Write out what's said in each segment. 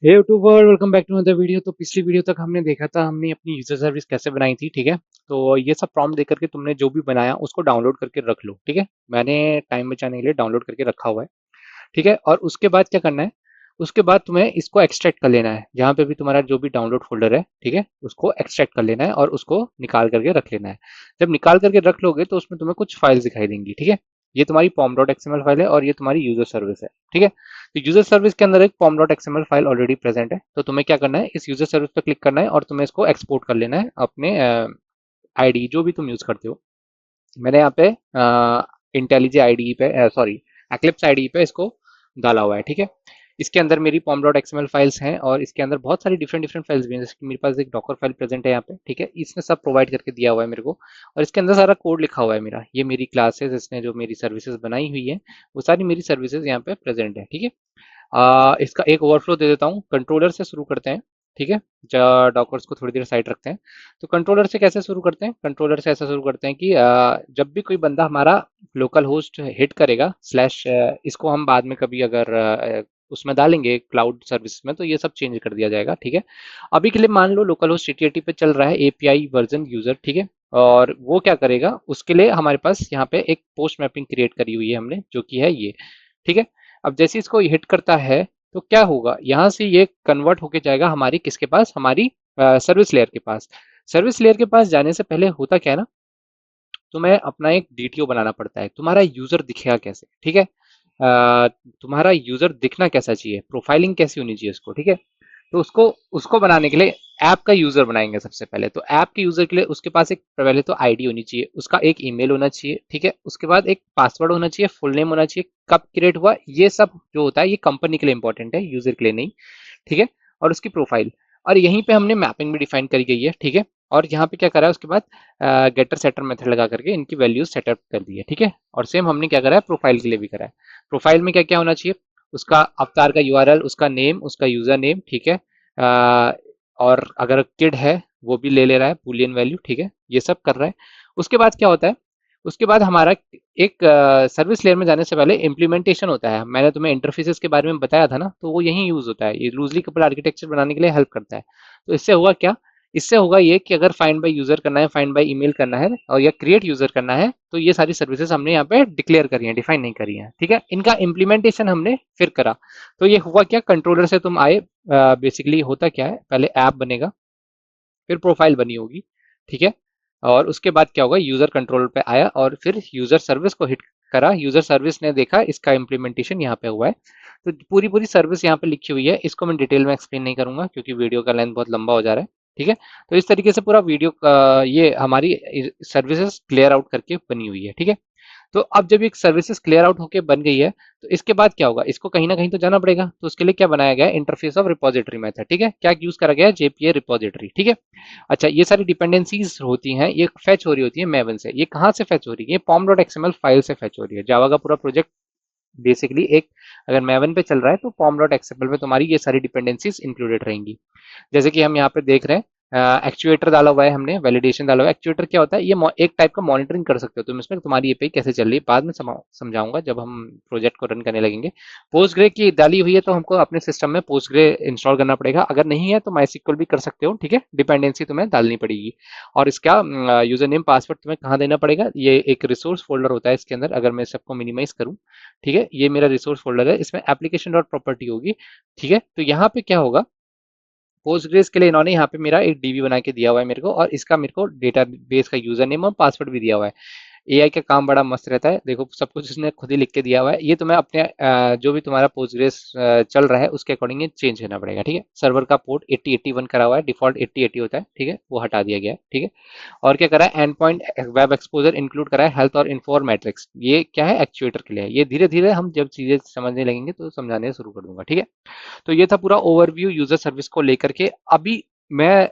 Hey YouTube world, welcome back to another video. तो पिछली video तक हमने देखा था हमने अपनी यूजर सर्विस कैसे बनाई थी, ठीक है। तो ये सब प्रॉम्प्ट देकर के तुमने जो भी बनाया उसको डाउनलोड करके रख लो, ठीक है। मैंने टाइम बचाने के लिए डाउनलोड करके रखा हुआ है, ठीक है। और उसके बाद क्या करना है, उसके बाद तुम्हें इसको एक्सट्रैक्ट कर लेना है। जहाँ पे भी तुम्हारा जो भी डाउनलोड फोल्डर है, ठीक है, उसको एक्सट्रैक्ट कर लेना है और उसको निकाल करके रख लेना है। जब निकाल करके रख लोगे तो उसमें तुम्हें कुछ फाइल्स दिखाई देंगी, ठीक है। ये तुम्हारी pom.xml फाइल है और ये तुम्हारी यूजर सर्विस है, ठीक है। तो यूजर सर्विस के अंदर एक pom.xml फाइल ऑलरेडी प्रेजेंट है, तो तुम्हें क्या करना है, इस यूजर सर्विस पर क्लिक करना है और तुम्हें इसको एक्सपोर्ट कर लेना है अपने आईडी जो भी तुम यूज करते हो। मैंने यहाँ पे इंटेलिजे आईडी पे, सॉरी, एक्लिप्स आईडी पे इसको डाला हुआ है, ठीक है। इसके अंदर मेरी pom.xml फाइल्स हैं और इसके अंदर बहुत सारी डिफरेंट डिफरेंट फाइल्स भी हैं। जैसे कि मेरे पास एक डॉकर फाइल प्रेजेंट है यहाँ पे, ठीक है। इसने सब प्रोवाइड करके दिया हुआ है मेरे को और इसके अंदर सारा कोड लिखा हुआ है मेरा। ये मेरी क्लासेस, इसने जो मेरी सर्विसेज बनाई हुई है वो सारी मेरी सर्विसेज यहाँ पे प्रेजेंट है, ठीक है। इसका एक ओवरफ्लो दे देता हूँ। कंट्रोलर से शुरू करते हैं, ठीक है। डॉकर्स को थोड़ी देर साइड रखते हैं। तो कंट्रोलर से कैसे शुरू करते हैं, कंट्रोलर से ऐसा शुरू करते हैं कि जब भी कोई बंदा हमारा लोकल होस्ट हिट करेगा स्लैश, इसको हम बाद में कभी अगर उसमें डालेंगे क्लाउड सर्विस में तो ये सब चेंज कर दिया जाएगा, ठीक है। अभी के लिए मान लो लोकल होस्ट टीटीटी पे चल रहा है एपीआई वर्जन यूजर, ठीक है। और वो क्या करेगा, उसके लिए हमारे पास यहाँ पे एक पोस्ट मैपिंग क्रिएट करी हुई है हमने, जो कि है ये, ठीक है। अब जैसे इसको हिट करता है तो क्या होगा, यहाँ से ये कन्वर्ट होके जाएगा हमारी किसके पास, हमारी सर्विस लेयर के पास। सर्विस लेयर के पास जाने से पहले होता क्या है ना, तुम्हें अपना एक डीटीओ बनाना पड़ता है। तुम्हारा यूजर दिखेगा कैसे, ठीक है। तुम्हारा यूजर दिखना कैसा चाहिए, प्रोफाइलिंग कैसी होनी चाहिए उसको, ठीक है। तो उसको उसको बनाने के लिए ऐप का यूजर बनाएंगे सबसे पहले। तो ऐप के यूजर के लिए उसके पास एक पहले तो आईडी होनी चाहिए, उसका एक ईमेल होना चाहिए, ठीक है। उसके बाद एक पासवर्ड होना चाहिए, फुल नेम होना चाहिए, कब क्रिएट हुआ, ये सब जो होता है ये कंपनी के लिए इंपॉर्टेंट है, यूजर के लिए नहीं, ठीक है। और उसकी प्रोफाइल, और यहीं पे हमने मैपिंग भी डिफाइन करी गई है, ठीक है। और यहाँ पे क्या करा है उसके बाद गेटर सेटर मेथड लगा करके इनकी वैल्यूज सेटअप कर दी है, ठीक है। और सेम हमने क्या करा है प्रोफाइल के लिए भी करा है। प्रोफाइल में क्या क्या होना चाहिए, उसका अवतार का यूआरएल, उसका नेम, उसका यूजर नेम, ठीक है। और अगर किड है वो भी ले रहा है बुलियन वैल्यू, ठीक है। ये सब कर रहा है। उसके बाद क्या होता है, उसके बाद हमारा एक सर्विस लेयर में जाने से पहले इम्प्लीमेंटेशन होता है। मैंने तुम्हें इंटरफेसेस के बारे में बताया था ना, तो वो यही यूज होता है। ये लूजली कपल आर्किटेक्चर बनाने के लिए हेल्प करता है। तो इससे होगा क्या, इससे होगा ये कि अगर फाइंड बाय यूजर करना है, फाइंड बाय ईमेल करना है और या क्रिएट यूजर करना है, तो ये सारी सर्विसेज हमने यहाँ पे डिक्लेयर करी हैं, डिफाइन नहीं करी हैं, ठीक है। इनका इम्प्लीमेंटेशन हमने फिर करा। तो ये हुआ क्या, कंट्रोलर से तुम आए, बेसिकली होता क्या है, पहले ऐप बनेगा, फिर प्रोफाइल बनी होगी, ठीक है। और उसके बाद क्या होगा, यूजर कंट्रोल पे आया और फिर यूजर सर्विस को हिट करा। यूजर सर्विस ने देखा इसका इम्प्लीमेंटेशन यहाँ पे हुआ है। तो पूरी पूरी सर्विस यहाँ पे लिखी हुई है। इसको मैं डिटेल में एक्सप्लेन नहीं करूंगा क्योंकि वीडियो का लेंथ बहुत लंबा हो जा रहा है, ठीक है। तो इस तरीके से पूरा वीडियो ये हमारी सर्विसेज क्लियर आउट करके बनी हुई है, ठीक है। तो अब जब एक सर्विसेज क्लियर आउट होके बन गई है, तो इसके बाद क्या होगा, इसको कहीं ना कहीं तो जाना पड़ेगा। तो उसके लिए क्या बनाया गया है, इंटरफेस ऑफ रिपोजिटरी मेथड, ठीक है। क्या यूज करा गया है, जेपीए रिपोजिटरी, ठीक है। अच्छा, ये सारी डिपेंडेंसीज होती हैं, ये फेच हो रही होती है मेवन से। ये कहाँ से फेच हो रही है, ये pom.xml फाइल से फेच हो रही है। जावा का पूरा प्रोजेक्ट बेसिकली एक, अगर मेवन पे चल रहा है तो pom.xml में तुम्हारी ये सारी डिपेंडेंसीज इंक्लूडेड रहेंगी। जैसे कि हम यहाँ पे देख रहे हैं, एक्चुएटर डाला हुआ है हमने, वैलिडेशन डाला हुआ है। एक्चुएटर क्या होता है, ये एक टाइप का मॉनिटरिंग कर सकते हो तुम इसमें, तुम्हारी एपीआई कैसे चल रही है। बाद में समझाऊंगा जब हम प्रोजेक्ट को रन करने लगेंगे। पोस्टग्रे की डाली हुई है तो हमको अपने सिस्टम में पोस्टग्रे इंस्टॉल करना पड़ेगा। अगर नहीं है तो माइस्क्ल भी कर सकते हो, ठीक है। डिपेंडेंसी तुम्हें डालनी पड़ेगी। और इसका यूजर नेम पासवर्ड तुम्हें कहाँ देना पड़ेगा, ये एक रिसोर्स फोल्डर होता है इसके अंदर। अगर मैं सबको मिनिमाइज करूँ, ठीक है, ये मेरा रिसोर्स फोल्डर है, इसमें एप्लीकेशन डॉट प्रॉपर्टी होगी, ठीक है। तो यहाँ पे क्या होगा, पोस्टग्रेस के लिए इन्होंने यहाँ पे मेरा एक डीबी बना के दिया हुआ है मेरे को, और इसका मेरे को डेटाबेस का यूजर नेम और पासवर्ड भी दिया हुआ है। एआई का काम बड़ा मस्त रहता है, देखो सब कुछ इसने खुद ही लिख के दिया हुआ है। ये तुम्हें अपने जो भी तुम्हारा पोस्टग्रेस चल रहा है उसके अकॉर्डिंग ये चेंज करना पड़ेगा, ठीक है। सर्वर का पोर्ट 8081 करा हुआ है, डिफॉल्ट 8080 होता है, ठीक है, वो हटा दिया गया है, ठीक है। और क्या करा है, and point web exposure include करा है, हेल्थ और इन्फॉर्मेट्रिक्स। ये क्या है, एक्चुएटर के लिए है। ये धीरे धीरे हम जब चीजें समझने लगेंगे तो समझाने शुरू कर दूंगा, ठीक है। तो ये था पूरा ओवरव्यू यूजर सर्विस को लेकर के। अभी मैं,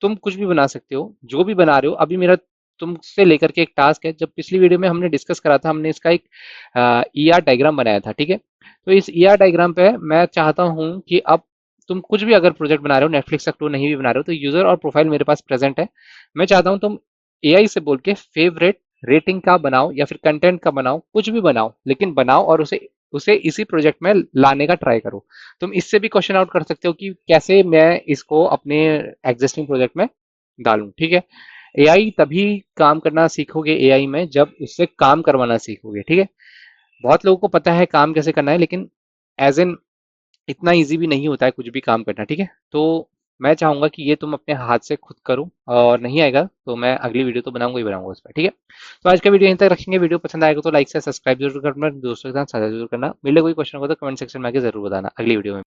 तुम कुछ भी बना सकते हो, जो भी बना रहे हो। अभी मेरा तुमसे लेकर के एक टास्क है, जब पिछली वीडियो में हमने डिस्कस करा था, हमने इसका एक ईआर डायग्राम बनाया था, ठीक है। तो इस ईआर डायग्राम पे मैं चाहता हूं कि अब तुम कुछ भी अगर प्रोजेक्ट बना रहे हो, नेटफ्लिक्स का टू नहीं भी बना रहे हो, तो यूजर और प्रोफाइल मेरे पास प्रेजेंट है। मैं चाहता हूं तुम एआई से बोल के फेवरेट रेटिंग का बनाओ या फिर कंटेंट का बनाओ, कुछ भी बनाओ, लेकिन बनाओ और उसे उसे इसी प्रोजेक्ट में लाने का ट्राई करो। तुम इससे भी क्वेश्चन आउट कर सकते हो कि कैसे मैं इसको अपने एग्जिस्टिंग प्रोजेक्ट में डालूं, ठीक है। एआई तभी काम करना सीखोगे एआई में जब उससे काम करवाना सीखोगे, ठीक है। बहुत लोगों को पता है काम कैसे करना है, लेकिन एज एन इतना इजी भी नहीं होता है कुछ भी काम करना, ठीक है। तो मैं चाहूंगा कि ये तुम अपने हाथ से खुद करो, और नहीं आएगा तो मैं अगली वीडियो तो बनाऊंगा ही बनाऊंगा उस पर, ठीक है। तो आज का वीडियो यहीं तक रखेंगे। वीडियो पसंद आएगा तो लाइक से सब्सक्राइब जरूर करना, दोस्तों के साथ साझा जरूर करना। मिले कोई क्वेश्चन होगा तो कमेंट सेक्शन में आके जरूर बताना अगली वीडियो में।